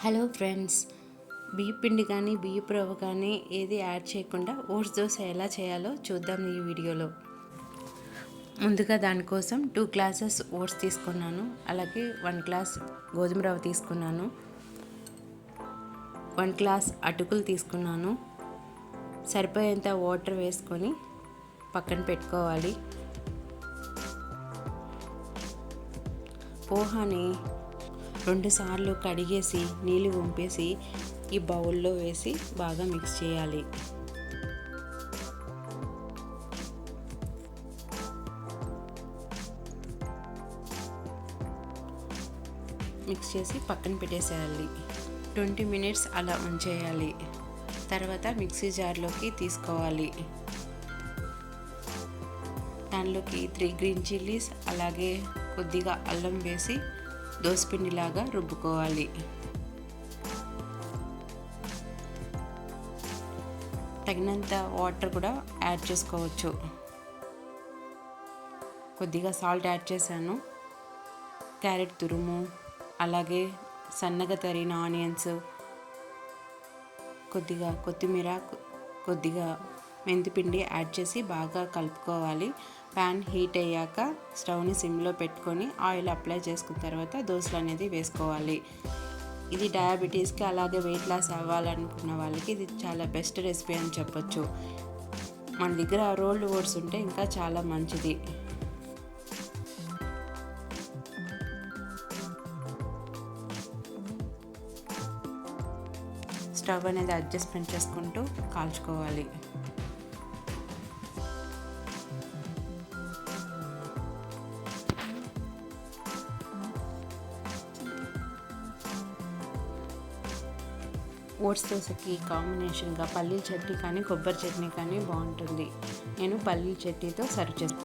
Hello friends, బియ్య పిండి కానీ బియ్యపు రవ్వ కానీ ఏది యాడ్ చేయకుండా ఓట్స్ దోశ ఎలా చేయాలో చూద్దాం ఈ వీడియోలో. ముందుగా దానికోసం 2 గ్లాసెస్ ఓట్స్ తీసుకున్నాను. అలాగే 1 గ్లాస్ గోధుమ రవ్వ తీసుకున్నాను. 1 గ్లాస్ అటుకులు తీసుకున్నాను. సరిపోయేంత వాటర్ వేసుకొని పక్కన పెట్టుకోవాలి. పోహాని 2 సార్లు కడిగేసి నీళ్ళు వంపేసి ఈ బౌల్లో వేసి బాగా మిక్స్ చేయాలి. మిక్స్ చేసి పక్కన పెట్టేసేయాలి. 20 మినిట్స్ అలా ఉంచేయాలి. తర్వాత మిక్సీ జార్లోకి తీసుకోవాలి. దానిలోకి 3 గ్రీన్ చిల్లీస్ అలాగే కొద్దిగా అల్లం వేసి దోసపిండిలాగా రుబ్బుకోవాలి. తగినంత వాటర్ కూడా యాడ్ చేసుకోవచ్చు. కొద్దిగా సాల్ట్ యాడ్ చేశాను. క్యారెట్ తురుము, అలాగే సన్నగా తరిగిన ఆనియన్స్, కొద్దిగా కొత్తిమీర, కొద్దిగా మెంతిపిండి యాడ్ చేసి బాగా కలుపుకోవాలి. ప్యాన్ హీట్ అయ్యాక స్టవ్ని సిమ్లో పెట్టుకొని ఆయిల్ అప్లై చేసుకున్న తర్వాత దోశలు అనేది వేసుకోవాలి. ఇది డయాబెటీస్కి అలాగే వెయిట్ లాస్ అవ్వాలనుకున్న వాళ్ళకి ఇది చాలా బెస్ట్ రెసిపీ అని చెప్పొచ్చు. మన దగ్గర రోల్డ్ ఓట్స్ ఉంటే ఇంకా చాలా మంచిది. స్టవ్ అనేది అడ్జస్ట్మెంట్ చేసుకుంటూ కాల్చుకోవాలి. ఓట్స్ దోశకి కాంబినేషన్గా పల్లీల చట్నీ కానీ కొబ్బరి చట్నీ కానీ బాగుంటుంది. నేను పల్లీల చట్నీతో సర్వ్ చేస్తాను.